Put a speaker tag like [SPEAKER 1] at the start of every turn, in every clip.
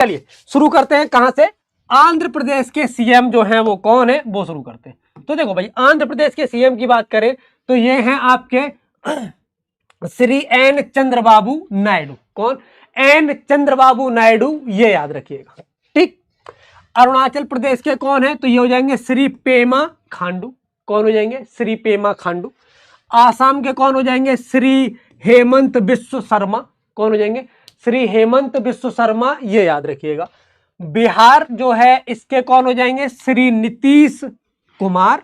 [SPEAKER 1] चलिए शुरू करते हैं कहां से, आंध्र प्रदेश के सीएम जो हैं वो कौन है वो शुरू करते हैं। तो देखो भाई आंध्र प्रदेश के सीएम की बात करें तो ये हैं आपके श्री एन चंद्रबाबू नायडू। कौन? एन चंद्रबाबू नायडू, ये याद रखिएगा, ठीक। अरुणाचल प्रदेश के कौन है तो ये हो जाएंगे श्री पेमा खांडू। कौन हो जाएंगे? श्री पेमा खांडू। आसाम के कौन हो जाएंगे? श्री हेमंत बिस्व शर्मा। कौन हो जाएंगे? श्री हेमंत बिस्व शर्मा, ये याद रखिएगा। बिहार जो है इसके कौन हो जाएंगे? श्री नीतीश कुमार।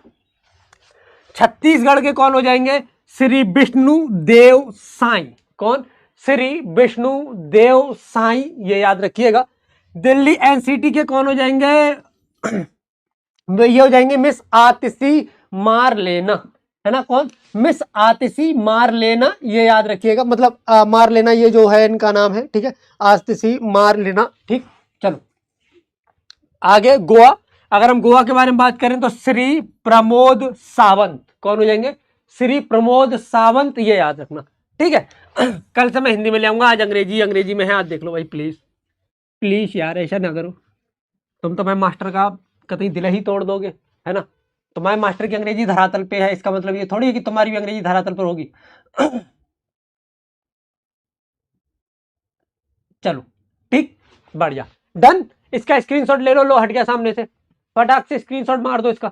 [SPEAKER 1] छत्तीसगढ़ के कौन हो जाएंगे? श्री विष्णु देव साई। कौन? श्री विष्णु देव साई, ये याद रखिएगा। दिल्ली एनसीटी के कौन हो जाएंगे? ये हो जाएंगे मिस आतिशी मार लेना, है ना। कौन? मिस आतिशी मार लेना, ये याद रखिएगा। मतलब मार लेना ये जो है इनका नाम है, ठीक है, आतिशी मार लेना, ठीक। चलो आगे गोवा, अगर हम गोवा के बारे में बात करें तो श्री प्रमोद सावंत। कौन हो जाएंगे? श्री प्रमोद सावंत, ये याद रखना, ठीक है। कल से मैं हिंदी में ले आऊंगा, आज अंग्रेजी में है, आज देख लो भाई प्लीज प्लीज यार, ऐसा ना करो। तुम तो मैं मास्टर का कतई दिल ही तोड़ दोगे, है ना। तुम्हारे मास्टर की अंग्रेजी धरातल पे है, इसका मतलब ये थोड़ी है कि तुम्हारी भी अंग्रेजी धरातल पर होगी। चलो ठीक, बढ़िया, डन। इसका स्क्रीनशॉट ले लो, लो हट गया सामने से, फटाक से स्क्रीनशॉट मार दो इसका,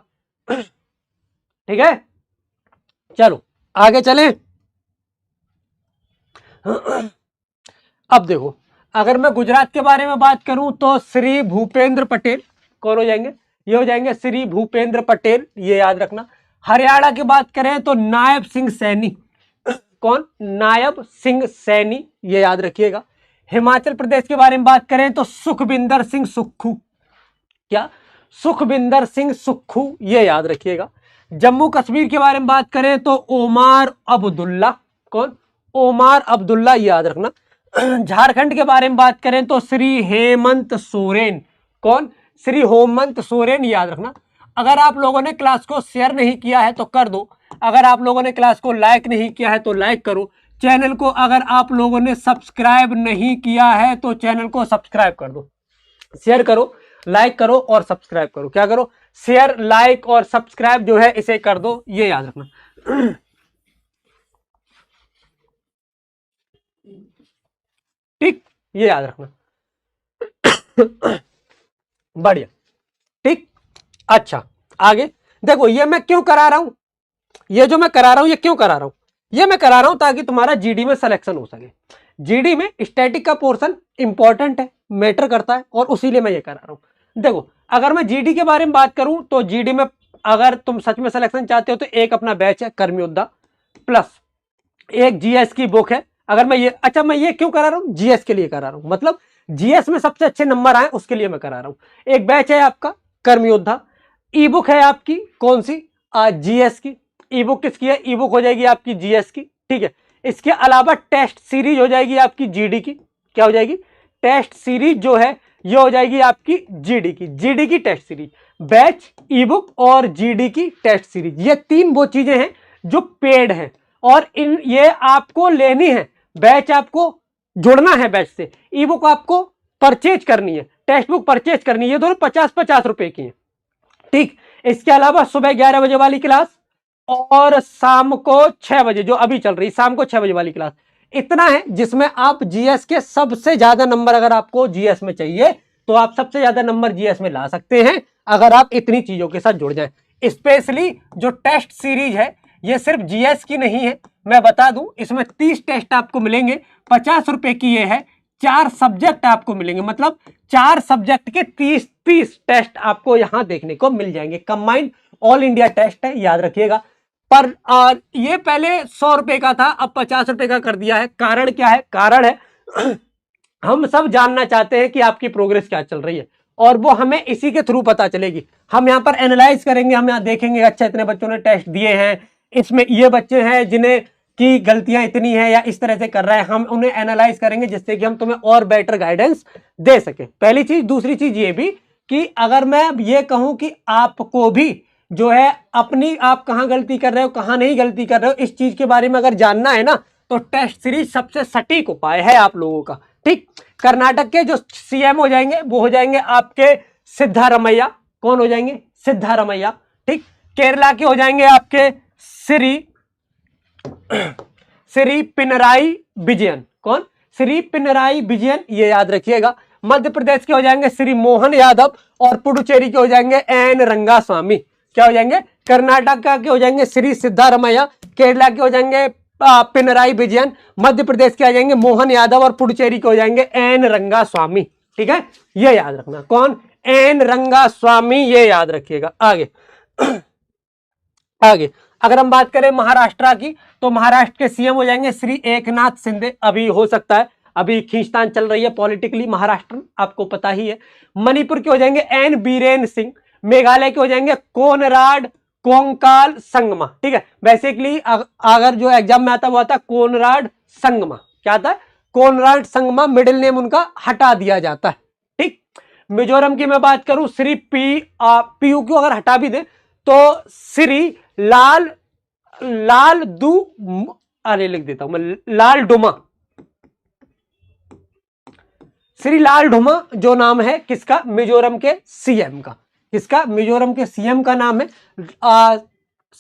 [SPEAKER 1] ठीक है। चलो आगे चलें। अब देखो, अगर मैं गुजरात के बारे में बात करूं तो श्री भूपेंद्र पटेल। कौन हो जाएंगे? ये हो जाएंगे श्री भूपेंद्र पटेल, ये याद रखना। हरियाणा की बात करें तो नायब सिंह सैनी। कौन? नायब सिंह सैनी, ये याद रखिएगा। हिमाचल प्रदेश के बारे में बात करें तो सुखविंदर सिंह सुक्खू। क्या? सुखविंदर सिंह सुक्खू, ये याद रखिएगा। जम्मू कश्मीर के बारे में बात करें तो ओमार अब्दुल्ला। कौन? ओमार अब्दुल्ला, ये याद रखना। झारखंड के बारे में बात करें तो श्री हेमंत सोरेन। कौन? श्री हेमंत सोरेन, याद रखना। अगर आप लोगों ने क्लास को शेयर नहीं किया है तो कर दो, अगर आप लोगों ने क्लास को लाइक नहीं किया है तो लाइक करो। चैनल को अगर आप लोगों ने सब्सक्राइब नहीं किया है तो चैनल को सब्सक्राइब कर दो। शेयर करो, लाइक करो और सब्सक्राइब करो। क्या करो? शेयर, लाइक और सब्सक्राइब जो है इसे कर दो, ये याद रखना, ठीक, ये याद रखना। बढ़िया, ठीक। अच्छा आगे देखो, ये मैं क्यों करा रहा हूं, ये जो मैं करा रहा हूं ये क्यों करा रहा हूं? ये मैं करा रहा हूं ताकि तुम्हारा जीडी में सिलेक्शन हो सके। जीडी में स्टैटिक का पोर्शन इंपॉर्टेंट है, मैटर करता है, और उसीलिए मैं ये करा रहा हूं। देखो अगर मैं जीडी के बारे में बात करूं तो जीडी में अगर तुम सच में सिलेक्शन चाहते हो तो एक अपना बैच है कर्मयोद्धा, प्लस एक जीएस की बुक है। अगर मैं ये, अच्छा मैं ये क्यों करा रहा हूं? जीएस के लिए करा रहा हूं, मतलब जीएस में सबसे अच्छे नंबर आए उसके लिए मैं करा रहा हूं। एक बैच है आपका कर्मयोद्धा, ई बुक है आपकी कौन सी? जीएस की। ई बुक किसकी है? ई बुक हो जाएगी आपकी जीएस की, ठीक है। इसके अलावा टेस्ट सीरीज हो जाएगी आपकी जीडी की। क्या हो जाएगी? टेस्ट सीरीज जो है ये हो जाएगी आपकी जीडी की, जीडी की test series. Batch, ebook और जीडी की टेस्ट सीरीज, ये तीन वो चीजें हैं जो पेड हैं और इन ये आपको लेनी है। बैच आपको जुड़ना है बैच से, ई बुक आपको परचेज करनी है, टेक्स्ट बुक परचेज करनी है। ये दोनों 50-50 रुपए की है, ठीक। इसके अलावा सुबह 11 बजे वाली क्लास और शाम को 6 बजे जो अभी चल रही, शाम को 6 बजे वाली क्लास, इतना है जिसमें आप जीएस के सबसे ज्यादा नंबर, अगर आपको जीएस में चाहिए तो आप सबसे ज्यादा नंबर जीएस में ला सकते हैं अगर आप इतनी चीजों के साथ जुड़ जाएं। स्पेशली जो टेस्ट सीरीज है ये सिर्फ जीएस की नहीं है, मैं बता दूं, इसमें 30 टेस्ट आपको मिलेंगे, 50 रुपए की ये है। 4 सब्जेक्ट आपको मिलेंगे, मतलब 4 सब्जेक्ट के 30 टेस्ट आपको यहां देखने को मिल जाएंगे। कंबाइंड ऑल इंडिया टेस्ट है, याद रखिएगा। पर ये पहले 100 रुपए का था, अब 50 रुपए का कर दिया है। कारण क्या है? कारण है हम सब जानना चाहते हैं कि आपकी प्रोग्रेस क्या चल रही है, और वो हमें इसी के थ्रू पता चलेगी। हम यहाँ पर एनालाइज करेंगे, हम यहाँ देखेंगे अच्छा इतने बच्चों ने टेस्ट दिए हैं, इसमें ये बच्चे हैं जिन्हें की गलतियां इतनी है या इस तरह से कर रहा है, हम उन्हें एनालाइज करेंगे जिससे कि हम तुम्हें और बेटर गाइडेंस दे सके। पहली चीज। दूसरी चीज ये भी कि अगर मैं ये कहूं कि आपको भी जो है अपनी, आप कहां गलती कर रहे हो कहां नहीं गलती कर रहे हो, इस चीज के बारे में अगर जानना है ना तो टेस्ट सीरीज सबसे सटीक उपाय है आप लोगों का, ठीक। कर्नाटक के जो सीएम हो जाएंगे वो हो जाएंगे आपके सिद्धारमैया। कौन हो जाएंगे? सिद्धारमैया। ठीक। केरला के हो जाएंगे आपके श्री पिनराई विजयन। कौन? श्री पिनराई विजयन, ये याद रखिएगा। मध्य प्रदेश के हो जाएंगे श्री मोहन यादव और पुडुचेरी के हो जाएंगे एन रंगास्वामी। क्या हो जाएंगे? कर्नाटक के हो जाएंगे श्री सिद्धारमैया, केरला के हो जाएंगे पिनराई विजयन, मध्य प्रदेश के आ जाएंगे मोहन यादव और पुडुचेरी के हो जाएंगे एन रंगास्वामी। ठीक है, ये याद रखना। कौन? एन रंगास्वामी, ये याद रखिएगा। आगे आगे अगर हम बात करें महाराष्ट्र की, तो महाराष्ट्र के सीएम हो जाएंगे श्री एकनाथ शिंदे। अभी हो सकता है, अभी खींचतान चल रही है पॉलिटिकली महाराष्ट्र, आपको पता ही है। मणिपुर के हो जाएंगे एन बीरेन सिंह। मेघालय के हो जाएंगे कोनराड कोंकाल संगमा। ठीक है, बेसिकली अगर जो एग्जाम में आता हुआ था कोनराड संगमा, क्या था? कोनराड संगमा, मिडिल नेम उनका हटा दिया जाता है। ठीक। मिजोरम की मैं बात करूं, श्री पीयू को अगर हटा भी दे तो श्री अरे लिख देता हूं मैं, लाल डुमा। श्री लाल डुमा जो नाम है किसका? मिजोरम के सीएम का। किसका? मिजोरम के सीएम का नाम है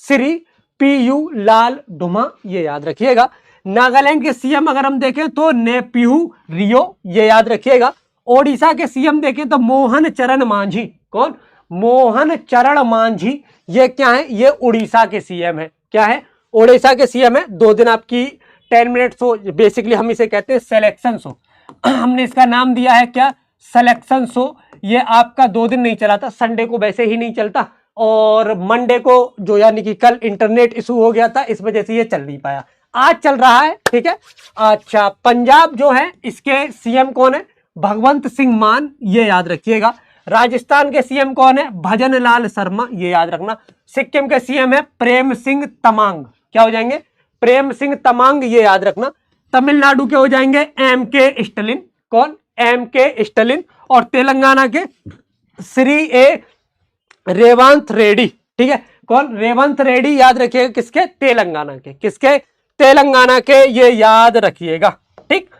[SPEAKER 1] श्री पीयू लाल डुमा, ये याद रखिएगा। नागालैंड के सीएम अगर हम देखें तो नेपियू रियो, ये याद रखिएगा। ओडिशा के सीएम देखें तो मोहन चरण मांझी। कौन? मोहन चरण मांझी, ये क्या है? ये उड़ीसा के सीएम है। क्या है? उड़ीसा के सीएम है। 2 दिन आपकी 10 मिनट शो, बेसिकली हम इसे कहते हैं सिलेक्शन शो। हमने इसका नाम दिया है क्या? Selection show. ये आपका 2 दिन नहीं चला था, संडे को वैसे ही नहीं चलता और मंडे को जो यानी कि कल इंटरनेट इशू हो गया था, इस वजह से ये चल नहीं पाया। आज चल रहा है। ठीक है। अच्छा, पंजाब जो है इसके सीएम कौन है? भगवंत सिंह मान, ये याद रखिएगा। राजस्थान के सीएम कौन है? भजन लाल शर्मा, ये याद रखना। सिक्किम के सीएम है प्रेम सिंह तमांग। क्या हो जाएंगे? प्रेम सिंह तमांग, ये याद रखना। तमिलनाडु के हो जाएंगे एम के स्टालिन। कौन? एम के स्टालिन। और तेलंगाना के श्री ए रेवंत रेड्डी। ठीक है, कौन? रेवंत रेड्डी, याद रखिएगा। किसके? तेलंगाना के। किसके? तेलंगाना के, ये याद रखिएगा। ठीक।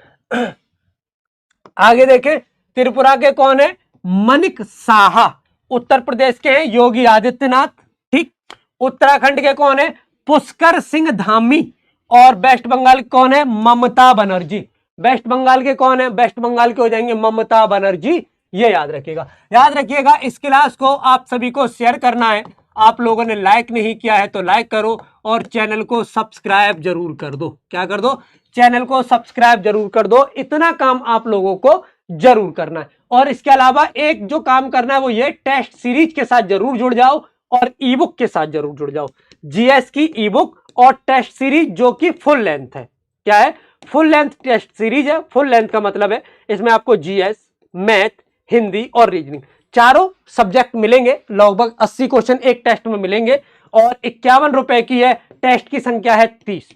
[SPEAKER 1] आगे देखें, त्रिपुरा के कौन है? मनिक साहा। उत्तर प्रदेश के हैं योगी आदित्यनाथ। ठीक। उत्तराखंड के कौन है? पुष्कर सिंह धामी। और वेस्ट बंगाल के कौन है? ममता बनर्जी। वेस्ट बंगाल के कौन है? वेस्ट बंगाल के हो जाएंगे ममता बनर्जी, ये याद रखिएगा। याद रखिएगा, इस क्लास को आप सभी को शेयर करना है। आप लोगों ने लाइक नहीं किया है तो लाइक करो और चैनल को सब्सक्राइब जरूर कर दो। क्या कर दो? चैनल को सब्सक्राइब जरूर कर दो। इतना काम आप लोगों को जरूर करना है। और इसके अलावा एक जो काम करना है वो ये, टेस्ट सीरीज के साथ जरूर जुड़ जाओ और ई बुक के साथ जरूर जुड़ जाओ। जीएस की ई बुक और टेस्ट सीरीज जो कि फुल लेंथ है। क्या है? फुल लेंथ टेस्ट सीरीज है। फुल लेंथ का मतलब है इसमें आपको जीएस, मैथ, हिंदी और रीजनिंग चारों सब्जेक्ट मिलेंगे। लगभग 80 क्वेश्चन एक टेस्ट में मिलेंगे और 51 रुपए की है। टेस्ट की संख्या है 30।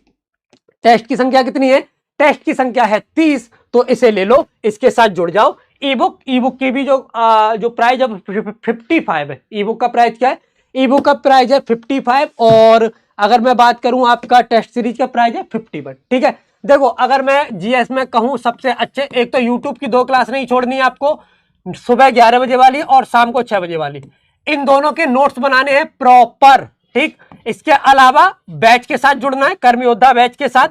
[SPEAKER 1] टेस्ट की संख्या कितनी है? टेस्ट की संख्या है 30। तो इसे ले लो, इसके साथ जुड़ जाओ। ई बुक की भी जो प्राइस है 55 है। ई बुक का प्राइस क्या है? ई बुक का प्राइस है 55 और अगर मैं बात करूं आपका टेस्ट सीरीज का प्राइस है 51। ठीक है। देखो, अगर मैं जीएस में कहूं सबसे अच्छे, एक तो यूट्यूब की 2 क्लास नहीं छोड़नी है आपको, सुबह 11 बजे वाली और शाम को 6 बजे वाली। इन दोनों के नोट्स बनाने हैं प्रॉपर। ठीक। इसके अलावा बैच के साथ जुड़ना है, कर्म योद्धा बैच के साथ।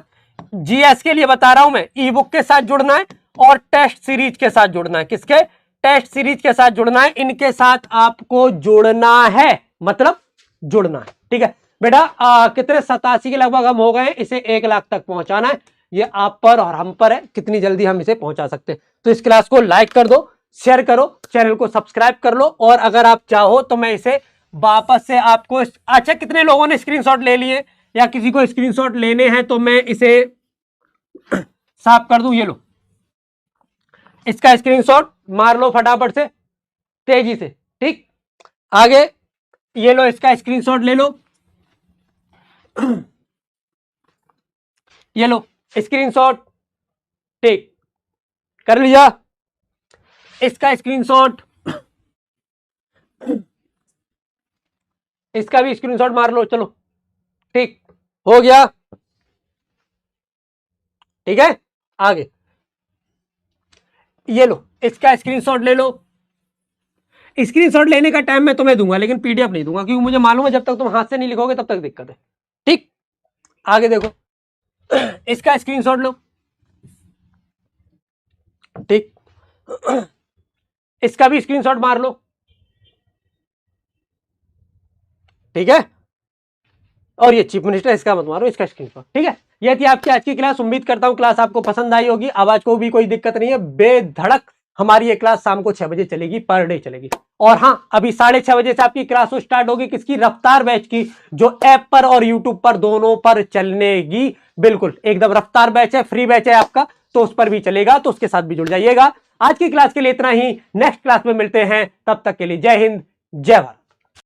[SPEAKER 1] जीएस के लिए बता रहा हूं मैं, ई बुक के साथ जुड़ना है और टेस्ट सीरीज के साथ जुड़ना है। किसके? टेस्ट सीरीज के साथ जुड़ना है। इनके साथ आपको जुड़ना है, मतलब जुड़ना है। ठीक है बेटा। कितने 87 के लगभग हम हो गए। इसे 1 लाख तक पहुंचाना है। ये आप पर और हम पर है, कितनी जल्दी हम इसे पहुंचा सकते हैं। तो इस क्लास को लाइक कर दो, शेयर करो, चैनल को सब्सक्राइब कर लो और अगर आप चाहो तो मैं इसे वापस से आपको, अच्छा कितने लोगों ने स्क्रीनशॉट ले लिए या किसी को स्क्रीनशॉट लेने हैं तो मैं इसे साफ कर दूं। ये लो, इसका स्क्रीनशॉट मार लो फटाफट से, तेजी से। ठीक। आगे ये लो, इसका स्क्रीनशॉट ले लो। ये लो स्क्रीनशॉट। ठीक, कर लिया। इसका स्क्रीनशॉट, इसका भी स्क्रीनशॉट मार लो। चलो ठीक हो गया। ठीक है। आगे ये लो, इसका स्क्रीनशॉट ले लो। स्क्रीनशॉट लेने का टाइम मैं तुम्हें दूंगा, लेकिन पीडीएफ नहीं दूंगा, क्योंकि मुझे मालूम है जब तक तुम हाथ से नहीं लिखोगे तब तक दिक्कत है। ठीक, आगे देखो, इसका स्क्रीनशॉट लो। ठीक, इसका भी स्क्रीनशॉट मार लो। ठीक है, और ये चीफ मिनिस्टर, इसका मत मारो, इसका स्क्रीनशॉट। ठीक है, ये थी आपकी आज की क्लास। उम्मीद करता हूं क्लास आपको पसंद आई होगी। आवाज को भी कोई दिक्कत नहीं है, बेधड़क हमारी ये क्लास शाम को 6 बजे चलेगी, पर डे चलेगी। और हाँ, अभी 6:30 बजे से आपकी क्लास स्टार्ट होगी, किसकी? रफ्तार बैच की, जो ऐप पर और यूट्यूब पर दोनों पर चलनेगी। बिल्कुल एकदम रफ्तार बैच है, फ्री बैच है आपका, तो उस पर भी चलेगा, तो उसके साथ भी जुड़ जाइएगा। आज की क्लास के लिए इतना ही, नेक्स्ट क्लास में मिलते हैं, तब तक के लिए जय हिंद, जय भारत।